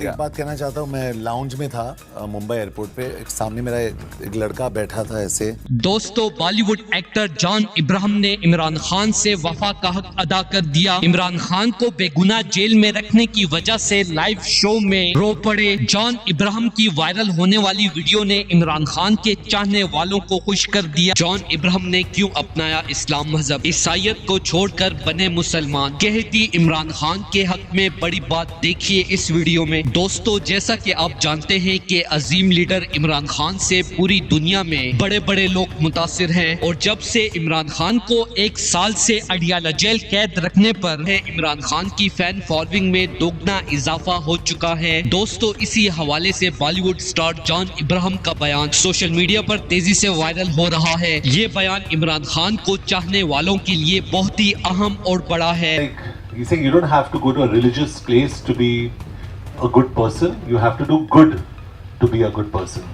ایک بات کہنا چاہتا ہوں، میں لاؤنج میں تھا ممبئی ایئرپورٹ پہ، ایک سامنے میرا ایک لڑکا بیٹھا تھا ایسے. دوستو، بالی ووڈ ایکٹر جان ابراہم نے عمران خان سے وفا کا حق ادا کر دیا. عمران خان کو بے گناہ جیل میں رکھنے کی وجہ سے لائیو شو میں رو پڑے. جان ابراہم کی وائرل ہونے والی ویڈیو نے عمران خان کے چاہنے والوں کو خوش کر دیا. جان ابراہم نے کیوں اپنایا اسلام مذہب، عیسائیت کو چھوڑ کر بنے مسلمان، کہہ دی عمران خان کے حق میں بڑی بات. دیکھیے اس ویڈیو میں. دوستو، جیسا کہ آپ جانتے ہیں کہ عظیم لیڈر عمران خان سے پوری دنیا میں بڑے بڑے لوگ متاثر ہیں، اور جب سے عمران خان کو 1 سال سے اڈیالہ جیل قید رکھنے پر عمران خان کی فین فالوئنگ میں دوگنا اضافہ ہو چکا ہے. دوستو، اسی حوالے سے بالی ووڈ سٹار جان ابراہم کا بیان سوشل میڈیا پر تیزی سے وائرل ہو رہا ہے. یہ بیان عمران خان کو چاہنے والوں کے لیے بہت ہی اہم اور بڑا ہے. He's saying you don't have to go to a religious place to be a good person. You have to do good to be a good person.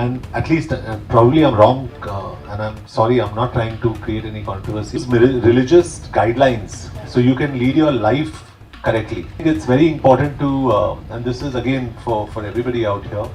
And at least, probably I'm wrong, and I'm sorry, I'm not trying to create any controversy. Religious guidelines, so you can lead your life correctly. It's very important to, and this is again for everybody out here,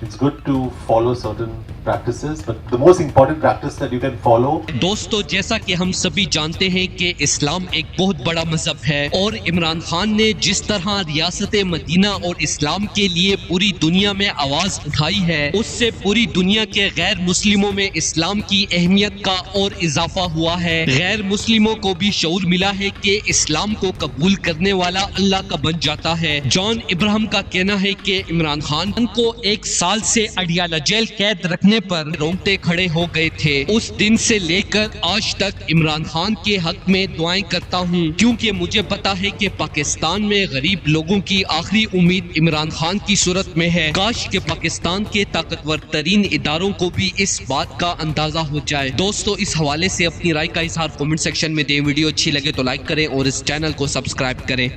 it's good to follow certain practices, but the most important practice that you can follow. دوستو، جیسا کہ ہم سبھی جانتے ہیں کہ اسلام ایک بہت بڑا مذہب ہے، اور عمران خان نے جس طرح ریاست مدینہ اور اسلام کے لیے پوری دنیا میں آواز اٹھائی ہے، اس سے پوری دنیا کے غیر مسلموں میں اسلام کی اہمیت کا اور اضافہ ہوا ہے. غیر مسلموں کو بھی شعور ملا ہے کہ اسلام کو قبول کرنے والا اللہ کا بن جاتا ہے. جان ابراہم کا کہنا ہے کہ عمران خان کو 1 سال سے اڈیالہ جیل قید رکھنے پر رونگٹے کھڑے ہو گئے تھے. اس دن سے لے کر آج تک عمران خان کے حق میں دعائیں کرتا ہوں، کیونکہ مجھے پتا ہے کہ پاکستان میں غریب لوگوں کی آخری امید عمران خان کی صورت میں ہے. کاش کہ پاکستان کے طاقتور ترین اداروں کو بھی اس بات کا اندازہ ہو جائے. دوستو، اس حوالے سے اپنی رائے کا اظہار کمنٹ سیکشن میں دیں. ویڈیو اچھی لگے تو لائک کریں اور اس چینل کو سبسکرائب کریں.